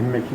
MSc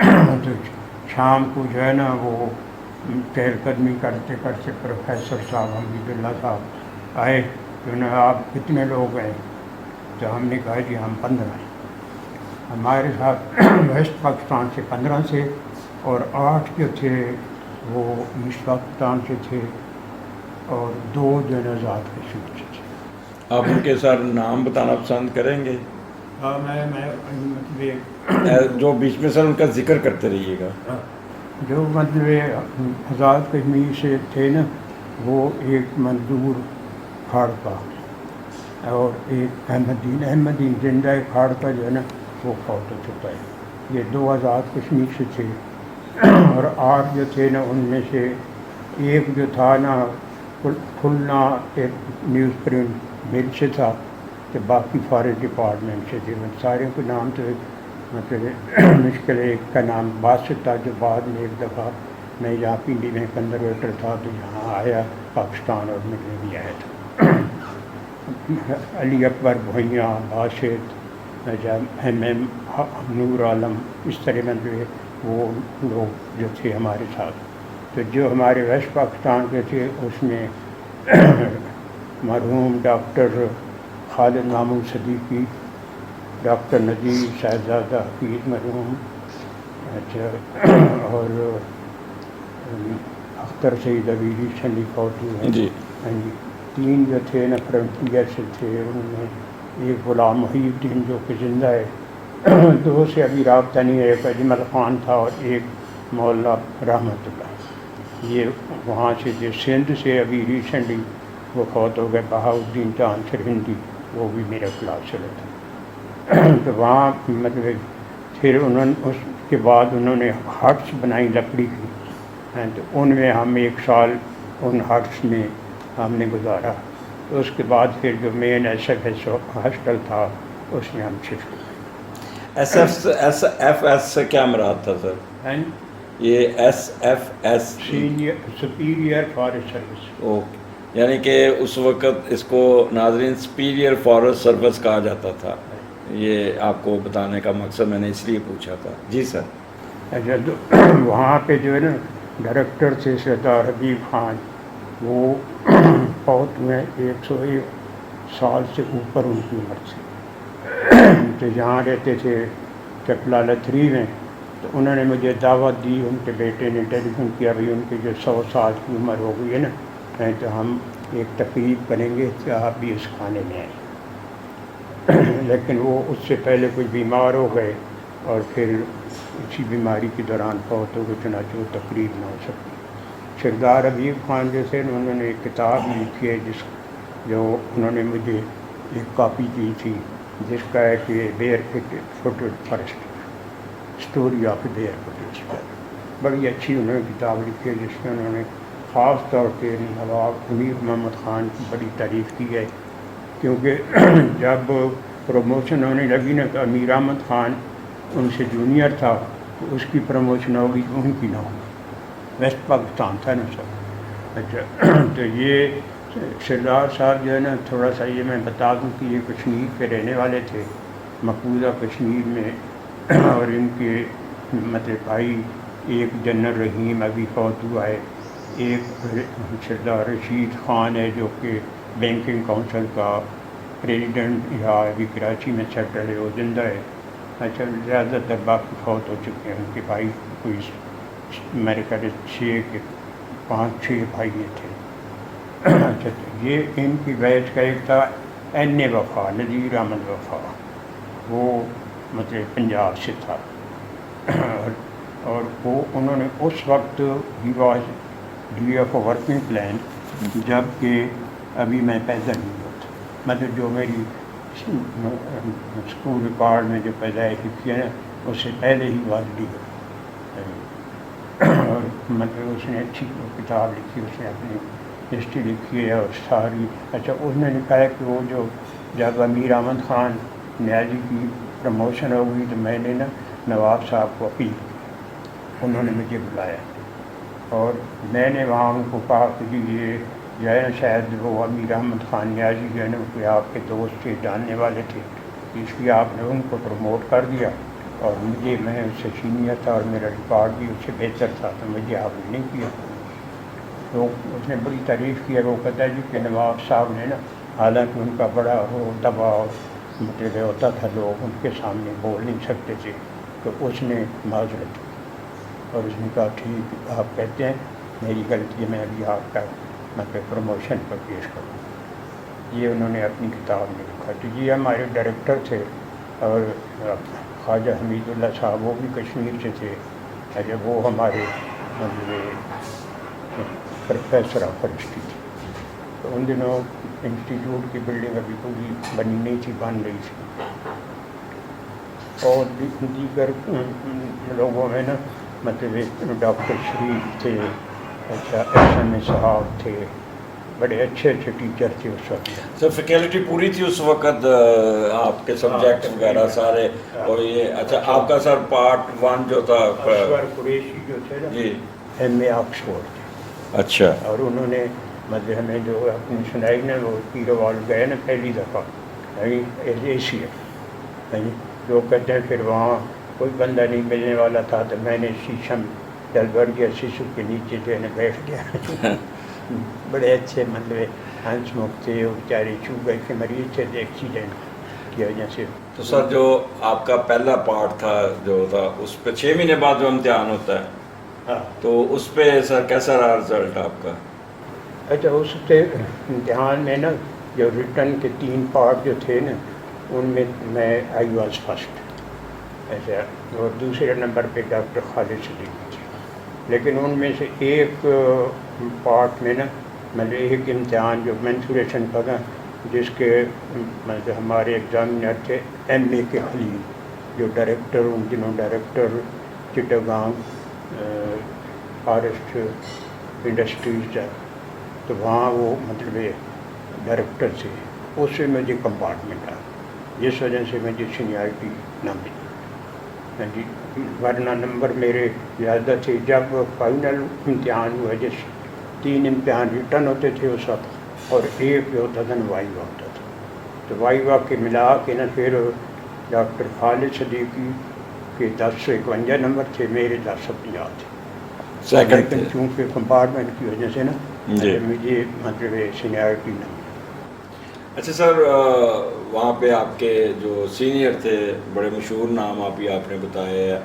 تو شام کو جو ہے نا وہ چہل قدمی کرتے کرتے پروفیسر صاحب حمید اللہ صاحب آئے کہ انہوں نے آپ کتنے لوگ ہیں؟ تو ہم نے کہا جی ہم 15 ہیں. ہمارے ساتھ ویسٹ پاکستان سے 15 سے اور 8 جو تھے وہ ایسٹ پاکستان سے تھے اور 2 جو آزاد کشمیر سے تھے. آپ ان کے سر نام بتانا پسند کریں گے؟ ہاں میں مطلب جو بیچ میں سر ان کا ذکر کرتے رہیے گا. جو مطلب آزاد کشمیر سے تھے نا وہ ایک منظور کھاڑکا اور ایک احمدین زندہ کھاڑکا جو ہے نا وہ فوت ہو چکا ہے. یہ 2 آزاد کشمیر سے تھے اور 8 جو تھے نا ان میں سے ایک جو تھا نا کھلنا ایک نیوز پرنٹ مل سے تھا کہ باقی فارسٹ ڈپارٹمنٹ سے تھے. سارے کے نام تو مطلب مشکل ہے. ایک کا نام باسط تھا جو بعد میں ایک دفعہ میں یہاں پنڈی میں کنزرویٹر تھا تو یہاں آیا پاکستان اور ملنے بھی آیا تھا. علی اکبر بھوئیاں باسط ایم ایم نور عالم اس طرح مطلب وہ لوگ جو تھے ہمارے ساتھ. تو جو ہمارے ویسٹ پاکستان کے تھے اس میں مرحوم ڈاکٹر خالد محمود صدیقی، ڈاکٹر نذیر صاحبزادہ حفیظ مرحوم، اچھا اور اختر سعید عبیدی سنی فوت ہوئے. جی ہاں جی 3 جو تھے نا فرنٹیئر سے تھے. ان میں ایک غلام محی الدین جو کہ زندہ ہے، 2 سے ابھی رابطہ نہیں ہے. ایک اجمل خان تھا اور ایک مولا رحمت اللہ. یہ وہاں سے جو سندھ سے ابھی ریسنٹلی وہ فوت ہو گئے بہاؤالدین چاند سرہندی، وہ بھی میرا کلاس سے تھا. تو وہاں مطلب پھر انہوں نے اس کے بعد انہوں نے ہٹس بنائی لکڑی کی. تو ان میں ہم 1 سال ان ہٹس میں ہم نے گزارا. تو اس کے بعد پھر جو مین ایس ایف ایس ہاسٹل تھا اس میں ہم شفٹ ہوئے. ایس ایف ایس سے کیا مراد تھا سر؟ اینڈ یہ S F S senior superior forest service. Okay, یعنی کہ اس وقت اس کو ناظرین سپیریئر فارسٹ سروس کہا جاتا تھا. یہ آپ کو بتانے کا مقصد میں نے اس لیے پوچھا تھا. جی سر. اچھا تو وہاں پہ جو ہے نا ڈائریکٹر تھے سردار حبیب خان، وہ فوت ہوئے 101 سال سے اوپر ان کی عمر تھی. تو یہاں رہتے تھے چکلالہ 3 میں. تو انہوں نے مجھے دعوت دی، ان کے بیٹے نے ٹیلی فون کیا بھائی ان کی جو 100 سال کی عمر ہو گئی ہے نا تو ہم ایک تقریب کریں گے کہ آپ بھی اس کھانے میں آئیں. لیکن وہ اس سے پہلے کوئی بیمار ہو گئے اور پھر اسی بیماری کے دوران فوت ہو گئے، چنانچہ وہ تقریب نہ ہو سکتی. سردار حبیب خان جیسے انہوں نے ایک کتاب لکھی ہے جو انہوں نے مجھے ایک کاپی کی تھی، جس کا ہے کہ bear footed forest story of bear footed. بڑی اچھی انہوں نے کتاب لکھی ہے جس میں انہوں نے خاص طور پہ نواب امیر محمد خان کی بڑی تعریف کی ہے. کیونکہ جب پروموشن ہونے لگی نا تو امیر احمد خان ان سے جونیئر تھا، تو اس کی پروموشن ہوگی تو ان کی نہ ہوگی. ویسٹ پاکستان تھا نا سب. اچھا تو یہ سردار صاحب جو ہے نا تھوڑا سا یہ میں بتا دوں کہ یہ کشمیر کے رہنے والے تھے، مقبوضہ کشمیر میں. اور ان کے مطلب بھائی ایک جنرل رحیم ابھی فوت ہوا ہے، ایک سردار رشید خان ہے جو کہ بینکنگ کونسل کا پریزیڈنٹ یا ابھی کراچی میں سیٹل ہے، وہ زندہ ہے. اچھا زیادہ تر باقی فوت ہو چکے ہیں. ان کے بھائی کوئی میرے خیال 5-6 بھائی تھے. اچھا تو یہ ان کی بیچ کا ایک تھا این اے وفا، نذیر احمد وفا، وہ مطلب پنجاب سے تھا. اور وہ انہوں نے اس وقت ہی was D F working plan, جب کہ ابھی میں پیدا نہیں ہوا تھا. مطلب جو میری اسکول ریکارڈ میں جو پیدائش لکھی ہے نا اس سے پہلے ہی واز ڈی. اور مطلب اس نے اچھی کتاب لکھی، اس نے اپنی ہسٹری لکھی ہے اور ساری. اچھا اس نے لکھا ہے کہ وہ جو جب امیر احمد خان نیازی کی پروموشن ہو گئی تو میں نے نا نواب صاحب کو اپیل کی، انہوں نے مجھے بلایا اور میں نے وہاں ان کو کہا کہ جی یہ جو ہے نا شاید وہ امیر احمد خان نیازی جو ہے نا کہ آپ کے دوست سے جاننے والے تھے، اس لیے آپ نے ان کو پروموٹ کر دیا اور میں اس سے سینئر تھا اور میرا ریکارڈ بھی اس سے بہتر تھا، تو مجھے حاضر نہیں کیا. تو اس نے بڑی تعریف کی. وہ کہتا ہے جی کہ نواب صاحب نے نا، حالانکہ ان کا بڑا وہ دباؤ مطلب ہوتا تھا، لوگ ان کے سامنے بول نہیں سکتے تھے، تو اس نے معذرت کی اور اس نے کہا ٹھیک آپ کہتے ہیں میری غلطی ہے، میں ابھی آپ کا مطلب پروموشن پر پیش کروں. یہ انہوں نے اپنی کتاب میں لکھا. تو یہ ہمارے ڈائریکٹر تھے، اور خواجہ حمید اللہ صاحب وہ بھی کشمیر سے تھے. جب وہ ہمارے پروفیسر آف فرسٹی تھے. تو ان دنوں انسٹیٹیوٹ کی بلڈنگ ابھی پوری بنی نہیں تھی، بن رہی تھی. اور دیگر لوگوں میں نا مطلب ڈاکٹر شریف تھے، اچھا احسن صاحب تھے، بڑے اچھے اچھے ٹیچر تھے اس وقت. سر فیکلٹی پوری تھی اس وقت آپ کے سبجیکٹ وغیرہ سارے. اور یہ اچھا آپ کا سر پارٹ 1 جو تھا اصغر قریشی جو تھے نا، جی ایم اے آکسفورڈ تھے. اچھا. اور انہوں نے مطلب ہمیں جو اپنی سنائی نا، وہ پیروال گئے نا پہلی دفعہ اے سی ہے، جو کہتے ہیں پھر وہاں کوئی بندہ نہیں ملنے والا تھا، تو میں نے شیشم ڈلبر گیا، شیشو کے نیچے جو ہے نا بیٹھ گیا. بڑے اچھے مطلب ہنس مکھ تھے، وہ بیچارے شوگر کے مریض تھے، ایکسیڈنٹ کی وجہ سے. تو سر جو آپ کا پہلا پارٹ تھا جو تھا، اس پہ 6 مہینے بعد جو امتحان ہوتا ہے، ہاں تو اس پہ سر کیسا رہا رزلٹ آپ کا؟ اچھا اس سے امتحان میں نا جو ریٹن کے 3 پارٹ جو تھے نا، ان میں آئی واز فرسٹ ایسا، اور دوسرے نمبر پہ ڈاکٹر خالد صدیقی تھے. لیکن ان میں سے ایک پارٹ میں نا مطلب ایک امتحان جو مینسوریشن کا نا، جس کے مطلب ہمارے ایگزامینر تھے ایم اے کے خلیل، جو ڈائریکٹر ان دنوں ڈائریکٹر چٹاگانگ فارسٹ انڈسٹریز ہے، تو وہاں وہ مطلب ڈائریکٹر تھے. اس سے مجھے کمپارٹمنٹ آیا، جس وجہ سے مجھے سینیارٹی نہ ملی. جی ورنہ نمبر میرے زیادہ تھے. جب فائنل امتحان ہوا، جس 3 امتحان ریٹن ہوتے تھے اس وقت، اور ایک جو ہوتا تھا نا وائیوا ہوتا تھا، تو وائیوا کے ملا کے نا پھر ڈاکٹر خالد صدیقی کے 1051 نمبر تھے، میرے 1050 تھے. لیکن چونکہ کمپارٹمنٹ کی وجہ سے نا مجھے مطلب سینیارٹی نہ ملی. اچھا سر، وہاں پہ آپ کے جو سینئر تھے، بڑے مشہور نام آپ نے بتائے،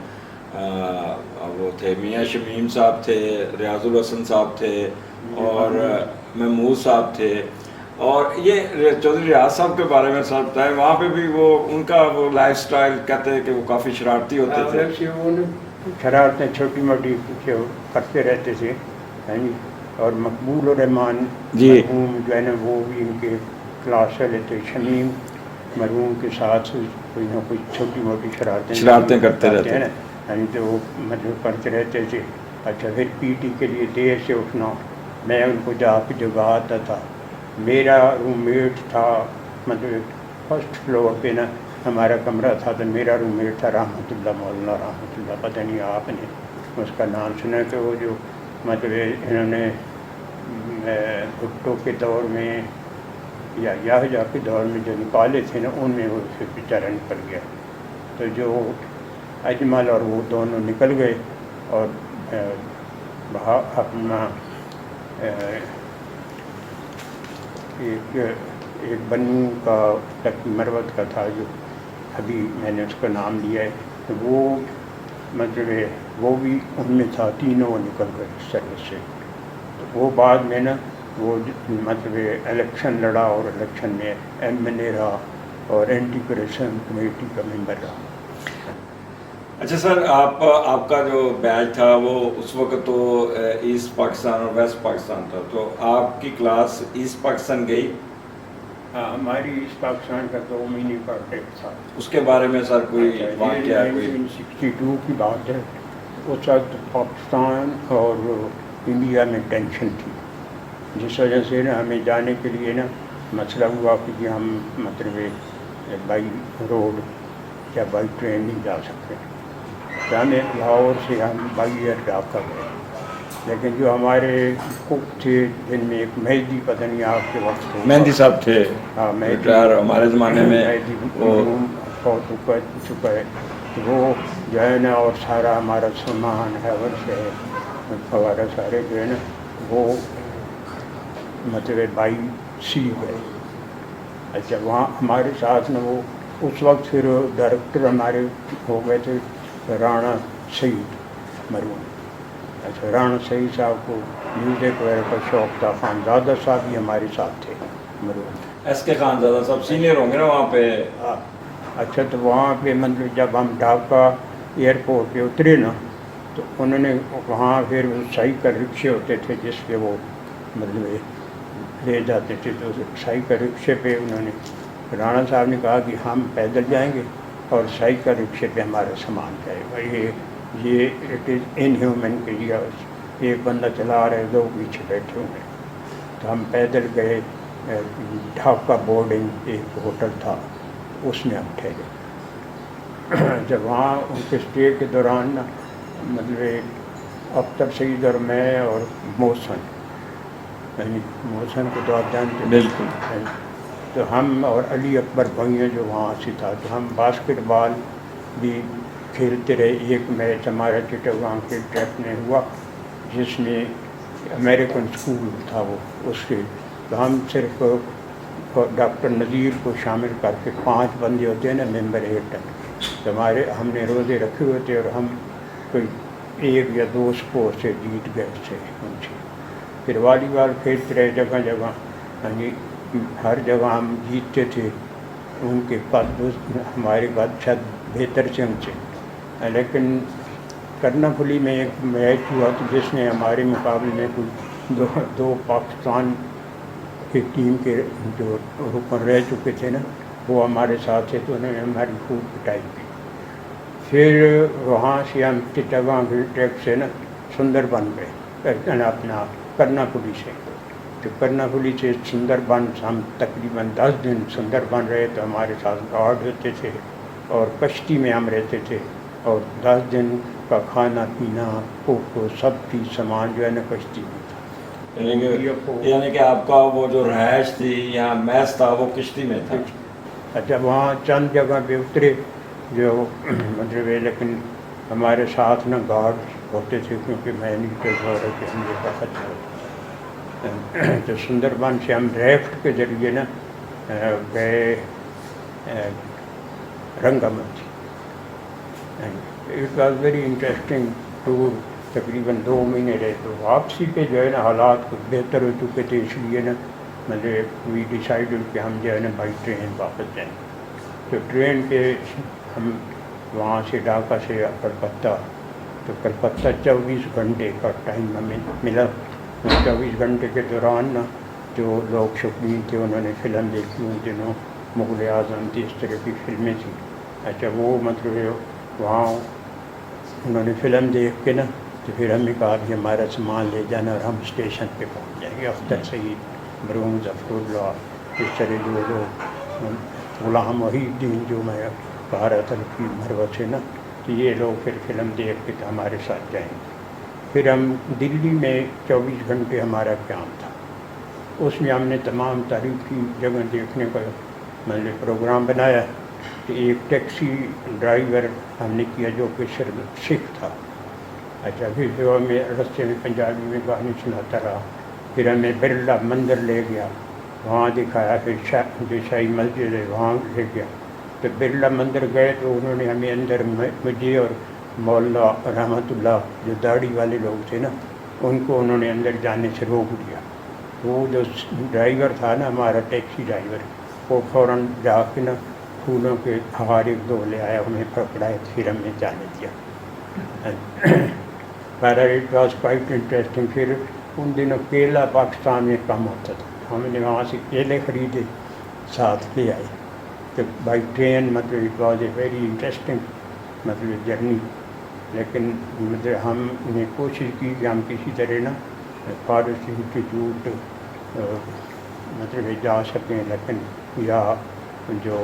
وہ تھے میاں شمیم صاحب تھے، ریاض الحسن صاحب تھے، اور محمود صاحب تھے. اور یہ چودھری ریاض صاحب کے بارے میں سر بتائیں، وہاں پہ بھی وہ ان کا وہ لائف سٹائل کہتے ہیں کہ وہ کافی شرارتی ہوتے تھے. شرارتیں چھوٹی موٹی کرتے رہتے تھے، اور مقبول الرحمان مرحوم جو ہے نا، وہ بھی ان کے کلاس والے تھے. شمیم مرحوم کے ساتھ کوئی نہ کوئی چھوٹی موٹی شرارتیں کرتے رہتے ہیں نا، تو وہ مطلب کرتے رہتے تھے. اچھا پھر پی ٹی کے لیے دیر سے اٹھنا، میں ان کو جا کے جگاتا تھا. میرا روم میٹ تھا مطلب فرسٹ فلور پہ نا ہمارا کمرہ تھا، تو میرا روم میٹ تھا رحمۃ اللہ، مولانا رحمۃ اللہ. پتہ نہیں آپ نے اس کا نام سنا کہ وہ جو مطلب انہوں نے بھٹو کے دور میں یا یحییٰ کے دور میں جو نکالے تھے نا، ان میں وہ پھر بیچارہ نکل گیا. تو جو اجمل اور وہ دونوں نکل گئے، اور اپنا ایک بنو کا تقی مروت کا تھا، جو ابھی میں نے اس کا نام لیا ہے، تو وہ مطلب وہ بھی ان میں تھا. تینوں نکل گئے سروس سے. تو وہ بعد میں نا وہ مطلب الیکشن لڑا، اور الیکشن میں ایم این اے رہا، اور اینٹی کرپشن کمیٹی کا ممبر رہا. اچھا سر، آپ کا جو بیچ تھا وہ اس وقت تو ایسٹ پاکستان اور ویسٹ پاکستان تھا، تو آپ کی کلاس ایسٹ پاکستان گئی؟ ہاں، ہماری ایسٹ پاکستان کا 2 مہینے کا ٹیپ تھا. اس کے بارے میں سر کوئی واقعہ؟ 1962 کی بات ہے. اس وقت پاکستان اور انڈیا میں ٹینشن تھی، جس وجہ سے نا ہمیں جانے کے لیے نا مسئلہ ہوا کہ ہم مطلب بائی روڈ یا بائی ٹرین نہیں جا سکتے. جانے لاہور سے ہم بائی ایئر جا کر گئے. لیکن جو ہمارے کک تھے، جن میں ایک مہدی، پتہ نہیں آپ کے وقت مہندی صاحب تھے. ہاں، ہمارے زمانے میں فوت ہو چکا ہے. تو وہ جو ہے نا اور سارا ہمارا سامان ہے ورثہ ہے وغیرہ سارے جو ہے نا وہ مطلب بائی سی گئے. اچھا وہاں ہمارے ساتھ نا وہ اس وقت پھر ڈائریکٹر ہمارے ہو گئے تھے رانا سعید مرحوم. اچھا رانا سعید صاحب کو میوزک وغیرہ کا شوق تھا. خانزادہ صاحب بھی ہمارے ساتھ تھے مرحوم. ایس کے خانزادہ صاحب سینئر ہوں گے نا وہاں پہ. اچھا تو وہاں پہ مطلب جب ہم ڈھاکہ ایئرپورٹ پہ اترے نا تو انہوں نے وہاں پھر سائیکل رکشے ہوتے تھے جس پہ وہ مطلب لے جاتے تھے. تو سائیکل رکشے پہ انہوں نے رانا صاحب نے کہا کہ ہم پیدل جائیں گے اور سائیکل رکشے پہ ہمارا سامان جائے گا. یہ اٹ از ان ہیومن کہ ایک بندہ چلا رہے دو پیچھے بیٹھے ہوئے. تو ہم پیدل گئے. ڈھاکہ بورڈنگ ایک ہوٹل تھا اس میں ہم ٹھہرے. جب وہاں ان کے اسٹے کے دوران نا مطلب اختر سعید اور میں اور محسن یعنی محسن کو تو آپ جانتے ہیں بالکل. تو ہم اور علی اکبر بھائیاں جو وہاں سے تھا تو ہم باسکٹ بال بھی کھیلتے رہے. ایک میچ ہمارا چٹاگانگ کے ٹریک میں ہوا جس میں امریکن اسکول تھا وہ اس کے. تو ہم صرف ڈاکٹر نذیر کو شامل کر کے 5 بندے ہوتے ہیں نا ممبر 8. تو ہم نے روزے رکھے ہوئے تھے اور ہم کوئی 1 یا 2 اسکور سے جیت گئے تھے ان سے. پھر والی بال کھیلتے رہے جگہ جگہ. یعنی ہر جگہ ہم جیتتے تھے. ان کے قد ہمارے قد شاید بہتر سے ان سے. لیکن کرنا پھلی میں ایک میچ ہوا تو جس نے ہمارے مقابلے میں کوئی دو پاکستان کی ٹیم کے جو رکن رہ چکے تھے نا وہ ہمارے ساتھ تھے. تو انہوں نے ہماری خوب پٹائی کی. پھر وہاں سے ہم چٹاگانگ ٹریک سے نا سندر بن گئے اپنا کرنا پلی سے. تو کرنا پلی سے سندر بن ہم تقریباً 10 دن سندر بن رہے. تو ہمارے ساتھ گارڈ ہوتے تھے اور کشتی میں ہم رہتے تھے اور 10 دن کا کھانا پینا کو سب کی سامان جو ہے نا کشتی میں تھا. یعنی کہ آپ کا وہ جو رہائش تھی یا میس تھا وہ کشتی میں تھا. اچھا وہاں چند جگہ پہ اترے جو مطلب لیکن ہمارے ساتھ نا گارڈ ہوتے تھے کیونکہ میں نہیں کہ حملے کا خطرہ ہوتا. تو سندر بن سے ہم ریفٹ کے ذریعے نا گئے Rangamati. It was very interesting tour. تقریباً 2 مہینے رہے. تو واپسی پہ جو ہے نا حالات کچھ بہتر ہو چکے تھے اس لیے نا مطلب وی ڈیسائیڈڈ کہ ہم جو ہے نا بائی ٹرین واپس جائیں. تو ٹرین پہ ہم وہاں سے ڈھاکہ سے کلکتہ. تو کلکتہ 24 گھنٹے کا ٹائم ہمیں ملا. 24 گھنٹے کے دوران نا جو لوگ شوقین تھے انہوں نے فلم دیکھی. ان دنوں مغل اعظم تھی اس طرح کی فلمیں تھیں. اچھا وہ مطلب وہاں انہوں نے فلم دیکھ کے نا تو پھر ہمیں کہا کہ ہمارا سامان لے جانا اور ہم اسٹیشن پہ پہنچ جائیں گے. اختر سعید مرحوم ظفر اللہ اس طرح جو لوگ غلام محی الدین جو میں کہا رہا تھا کہ مروہ سے نا تو یہ لوگ پھر فلم دیکھ کے ہمارے ساتھ جائیں گے. پھر ہم دلی میں 24 گھنٹے ہمارا قیام تھا. اس میں ہم نے تمام تاریخی جگہ دیکھنے کا مطلب پروگرام بنایا. کہ ایک ٹیکسی ڈرائیور ہم نے کیا جو کہ سکھ تھا. اچھا پھر جو ہمیں رستے میں پنجابی میں گانے سناتا رہا. پھر ہمیں برلا مندر لے گیا وہاں دکھایا. پھر جو شاہی مسجد ہے وہاں لے گیا. تو برلا مندر گئے تو انہوں نے ہمیں اندر مجھے اور مولا رحمۃ اللہ جو داڑھی والے لوگ تھے نا ان کو انہوں نے اندر جانے سے روک دیا. وہ جو ڈرائیور تھا نا ہمارا ٹیکسی ڈرائیور وہ فوراً جا کے نا پھولوں کے ہار 1-2 لے آیا. ہمیں پکڑائے پھر ہمیں جانے دیا. It was quite interesting. پھر ان دنوں کیلا پاکستان میں کم ہوتا تھا. ہم نے وہاں سے کیلے خریدے ساتھ لے آئے. تو بائی ٹرین مطلب it was a very interesting مطلب جرنی. لیکن مطلب ہم نے کوشش کی کہ ہم کسی طرح نا فارسٹ انسٹیٹیوٹ مطلب جا سکیں. لیکن یا جو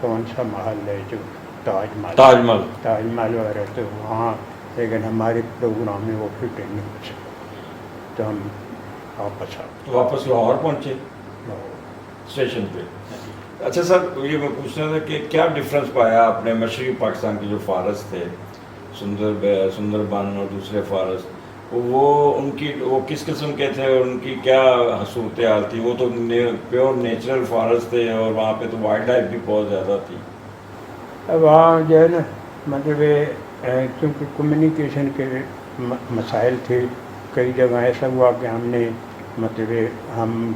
کون سا محل ہے جو تاج محل وغیرہ تو وہاں لیکن ہمارے پروگرام میں وہ فٹ نہیں ہو سکا. تو ہم واپس واپس لاہور پہنچے اسٹیشن پہ. اچھا سر یہ میں پوچھنا تھا کہ کیا ڈفرینس پایا آپ نے مشرقی پاکستان کے جو فارسٹ تھے سندر بن اور دوسرے فارسٹ، وہ ان کی وہ کس قسم کے تھے اور ان کی کیا صورتحال تھی؟ وہ تو پیور نیچرل فارسٹ تھے اور وہاں پہ تو وائلڈ لائف بھی بہت زیادہ تھی. وہاں جو ہے نا مطلب کیونکہ کمیونیکیشن کے مسائل تھے، کئی جگہ ایسا ہوا کہ ہم نے مطلب ہم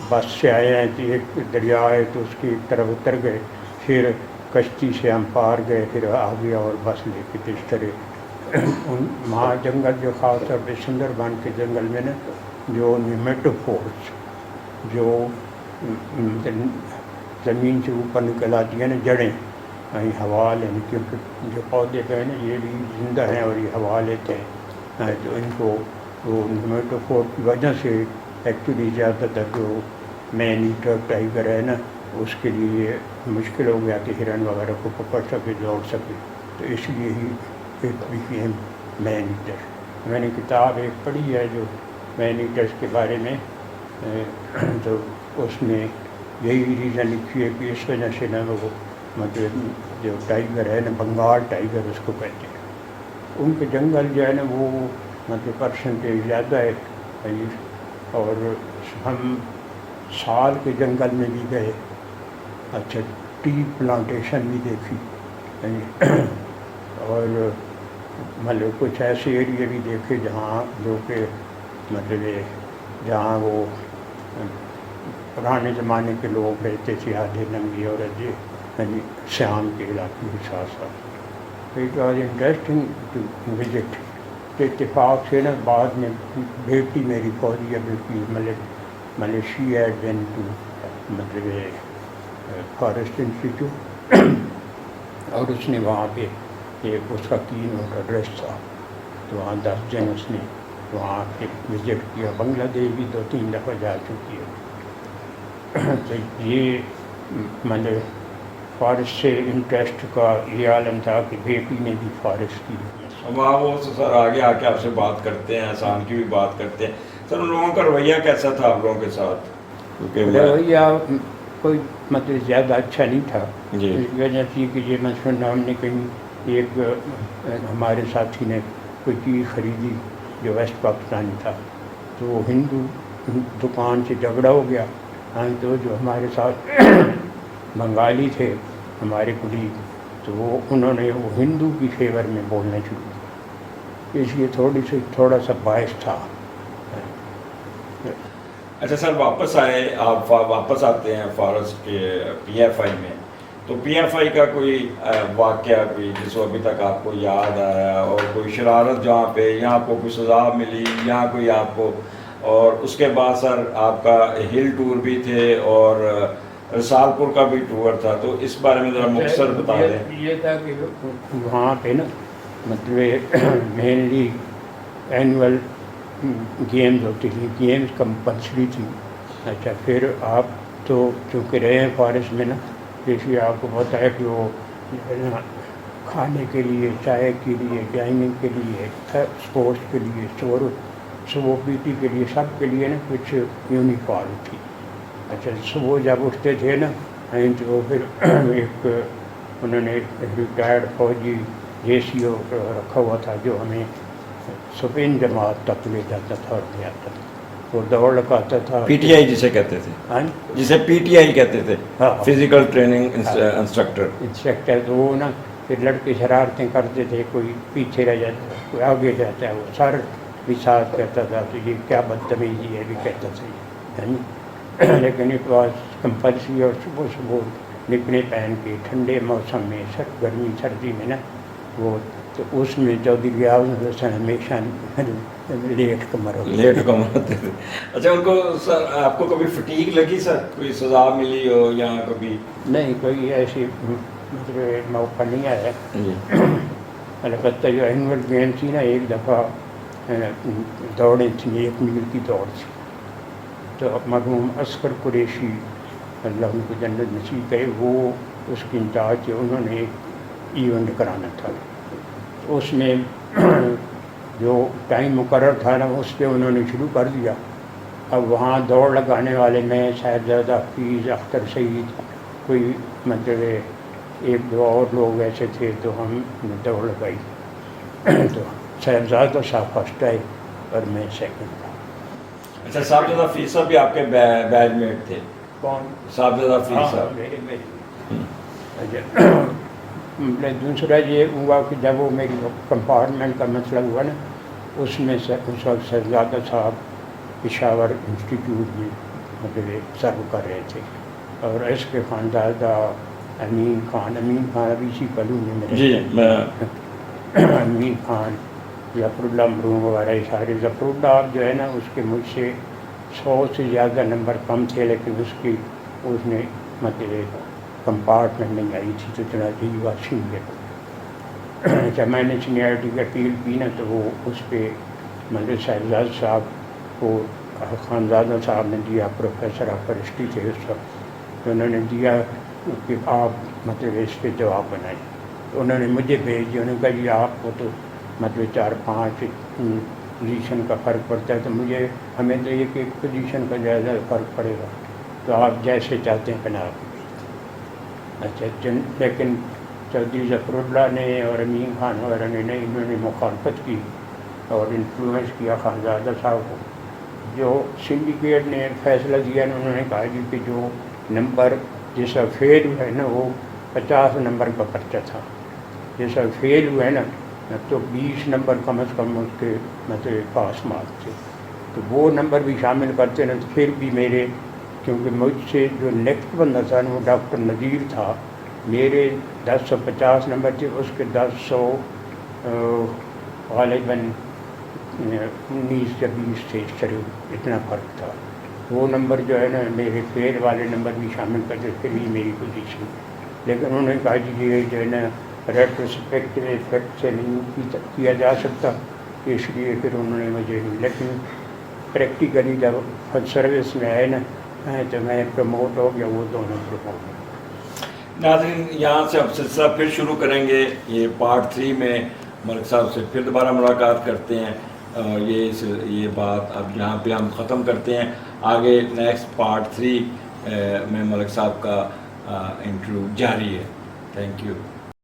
بس سے آئے ہیں تو ایک دریا ہے تو اس کی ایک طرف اتر گئے، پھر کشتی سے ہم پار گئے، پھر آگے اور بس لے کے اس طرح وہاں جنگل جو خاص طور پہ سندر بن کے جنگل میں نا جو نیمیٹوفورس جو زمین سے اوپر نکل آتی ہے نا جڑیں، ہوا لینے، کیونکہ جو پودے جو ہیں نا یہ بھی زندہ ہیں اور یہ ہوا لیتے ہیں، تو ان کو وہ نیمیٹوفور کی وجہ سے ایکچولی زیادہ تر جو مین ایٹر ٹائیگر ہے نا اس کے لیے مشکل ہو گیا کہ ہرن وغیرہ کو پکڑ سکے دوڑ سکے، تو اس لیے ہی ایک became مین ایٹر. میں نے کتاب ایک پڑھی ہے جو مین ایٹرس کے بارے میں، تو اس میں یہی ریزن لکھی ہے کہ اس وجہ سے نا وہ مطلب جو ٹائیگر ہے نا بنگال ٹائیگر اس کو کہتے ہیں، ان کے جنگل جو ہے نا وہ مطلب پرسنٹیج زیادہ ہے. اور ہم سال کے جنگل میں بھی گئے، اچھا ٹی پلانٹیشن بھی دیکھی، اور مطلب کچھ ایسے ایریے بھی دیکھے جہاں جو کہ مطلب جہاں وہ پرانے زمانے کے لوگ رہتے تھے، آدھے ننگی اور سیام کے علاقے کے ساتھ ساتھ. It was interesting to visit. اتفاق سے نا بعد میں بیٹی میری فوجی بیٹی مطلب شی ہیڈ بین ٹو مطلب فارسٹ انسٹیٹیوٹ، اور اس نے وہاں پہ ایک اس کا کین کا ڈریس تھا تو وہاں 10 دن اس نے وہاں پہ وزٹ کیا. بنگلہ دیش بھی 2-3 دفعہ جا چکی ہے. تو یہ مطلب فارسٹ سے انٹرسٹ کا یہ عالم تھا کہ بیٹی نے بھی فارسٹ کی. وہاں وہ سر آگے آ کے آپ سے بات کرتے ہیں، آسان کی بھی بات کرتے ہیں. سر ان لوگوں کا رویہ کیسا تھا آپ لوگوں کے ساتھ؟ کیونکہ رویہ کوئی مطلب زیادہ اچھا نہیں تھا. جی اس وجہ سے کہ یہ مثلاً ہم نے کہیں ایک ہمارے ساتھی نے کوئی چیز خریدی جو ویسٹ پاکستانی تھا، تو وہ ہندو دکان سے جھگڑا ہو گیا. تو جو ہمارے ساتھ بنگالی تھے ہمارے کلیگ، تو وہ انہوں نے وہ ہندو کی فیور میں بولنا شروع کیا، اس لیے تھوڑا سا باعث تھا. اچھا سر واپس آئے، آپ واپس آتے ہیں فارسٹ کے PFI میں، تو PFI کا کوئی واقعہ کوئی جس کو ابھی تک آپ کو یاد آیا، اور کوئی شرارت جہاں پہ یا آپ کو کوئی سزا ملی یا کوئی آپ کو، اور اس کے بعد سر آپ کا ہل ٹور بھی تھے اور رسالپور کا بھی ٹور تھا، تو اس بارے میں ذرا مختصر بتا دیں. یہ تھا کہ وہاں پہ نا مطلب مینلی اینول گیمز ہوتی تھیں، گیمز کمپلسری تھی. اچھا پھر آپ تو چونکہ رہے ہیں فارسٹ میں نا، جیسے آپ کو پتہ ہے کہ وہ کھانے کے لیے، چائے کے لیے، ڈائننگ کے لیے، اسپورٹس کے لیے، صبح PT کے لیے، سب کے لیے نا کچھ یونیفارم تھی. اچھا صبح جب اٹھتے تھے نا تو پھر ایک انہوں نے ریٹائرڈ فوجی JCO رکھا ہوا تھا جو ہمیں سپین جماعت تک لے جاتا تھا اور لے آتا تھا. وہ دوڑ لگاتا تھا، PTI جسے کہتے تھے، جسے PTI کہتے تھے، فزیکل ٹریننگ انسٹرکٹر. تو وہ نا پھر لڑکے شرارتیں کرتے تھے، کوئی پیچھے رہ جاتا ہے، کوئی آگے جاتا ہے، وہ سر بھی ساتھ کہتا تھا تو یہ کیا بدتمیزی ہے بھی کہتا تھا. لیکن اٹ واز کمپلسری. اور صبح نکلے پہن کے ٹھنڈے موسم میں، گرمی سردی میں نا وہ، تو اس میں چودھری ریاض حسن ہمیشہ لیٹ کمر ہوتے تھے. اچھا ان کو سر آپ کو کبھی فٹیگ لگی سر؟ کوئی سزا ملی ہو یا کبھی؟ نہیں، کوئی ایسی مطلب موقع نہیں آیا. البتہ جو اینول گیم تھی نا، ایک دفعہ دوڑیں تھیں، 1 میل کی دوڑ تھی، تو مرحوم اصغر قریشی اللہ ان کو جنت نصیب کرے، وہ اس کی انچارج تھے. انہوں نے ایک ایونٹ کرانا تھا، اس میں جو ٹائم مقرر تھا نا اس پہ انہوں نے شروع کر دیا. اب وہاں دوڑ لگانے والے میں صاحبزادہ حفیظ اختر سعید کوئی مطلب ایک دو اور لوگ ایسے تھے تو ہم نے دوڑ لگائی تو صاحبزادہ صاحب فرسٹ آئے اور میں سیکنڈ تھا. اچھا صاحبزادہ فیض صاحب بھی آپ کے بیچ میٹ تھے؟ کون؟ صاحبزادہ فیض ہاں صاحب. میرے دوسرا یہ ہوا کہ جب وہ میری کمپارٹمنٹ کا مسئلہ ہوا نا اس میں سے اس وقت صاحبزادہ صاحب پشاور انسٹیٹیوٹ میں مطلب سرو کر رہے تھے اور اس کے خاندادہ امین خان ابھی اسی کالونی میں جی میں امین خان ظفر اللہ مرحوم وغیرہ سارے. ظفر اللہ جو ہے نا اس کے مجھ سے 100 سے زیادہ نمبر کم تھے لیکن اس نے مطلب کمپارٹمنٹ نہیں آئی تھی تو چنانچہ ہی ہوا سینئر. جب میں نے سینئرٹی کا اپیل کی نا تو وہ اس پہ مطلب صاحبزاد صاحب کو خانزادہ صاحب نے دیا, پروفیسر آف فارسٹری تھے اس وقت, تو انہوں نے دیا کہ آپ مطلب اس پہ جواب بنائیں. تو انہوں نے مجھے بھیج دیا, انہوں نے کہا جی آپ کو تو مطلب 4-5 پوزیشن کا فرق پڑتا ہے تو ہمیں تو ایک پوزیشن کا زیادہ فرق پڑے گا تو آپ جیسے چاہتے ہیں بنا. اچھا لیکن چودھری ظفر اللہ نے اور امین خان وغیرہ نے نہیں, انہوں نے مخالفت کی اور انفلوئنس کیا خانزادہ صاحب کو. جو سنڈیکیٹ نے فیصلہ دیا انہوں نے کہا جی کہ جو نمبر جیسا فیل ہوا ہے نا وہ 50 نمبر کا پرچہ تھا, جیسا فیل ہوا ہے نا تو 20 نمبر کم از کم اس کے مطلب پاس مارک تھے تو وہ نمبر بھی شامل کرتے نا. تو پھر بھی میرے کیونکہ مجھ سے جو نیکسٹ بندہ تھا وہ ڈاکٹر نذیر تھا, میرے 1050 نمبر تھے, اس کے 1000 غالباً 19 یا 20 سے قریب اتنا فرق تھا. وہ نمبر جو ہے نا میرے فیل والے نمبر بھی شامل کرتے پھر بھی میری پوزیشن. لیکن انہوں نے کہا جی یہ جو ہے نا ریٹروسپیکٹو افیکٹ سے نہیں کیا جا سکتا, اس لیے پھر انہوں نے مجھے, لیکن پریکٹیکلی جب سروس میں آئے نا تو میں پروموٹ ہو گیا, وہ دونوں پروموٹ ہو. ناظرین یہاں سے اب سلسلہ پھر شروع کریں گے, یہ پارٹ 3 میں ملک صاحب سے پھر دوبارہ ملاقات کرتے ہیں اور یہ بات اب یہاں پہ ہم ختم کرتے ہیں. آگے نیکسٹ پارٹ 3 میں ملک صاحب کا انٹرویو جاری ہے. Thank you.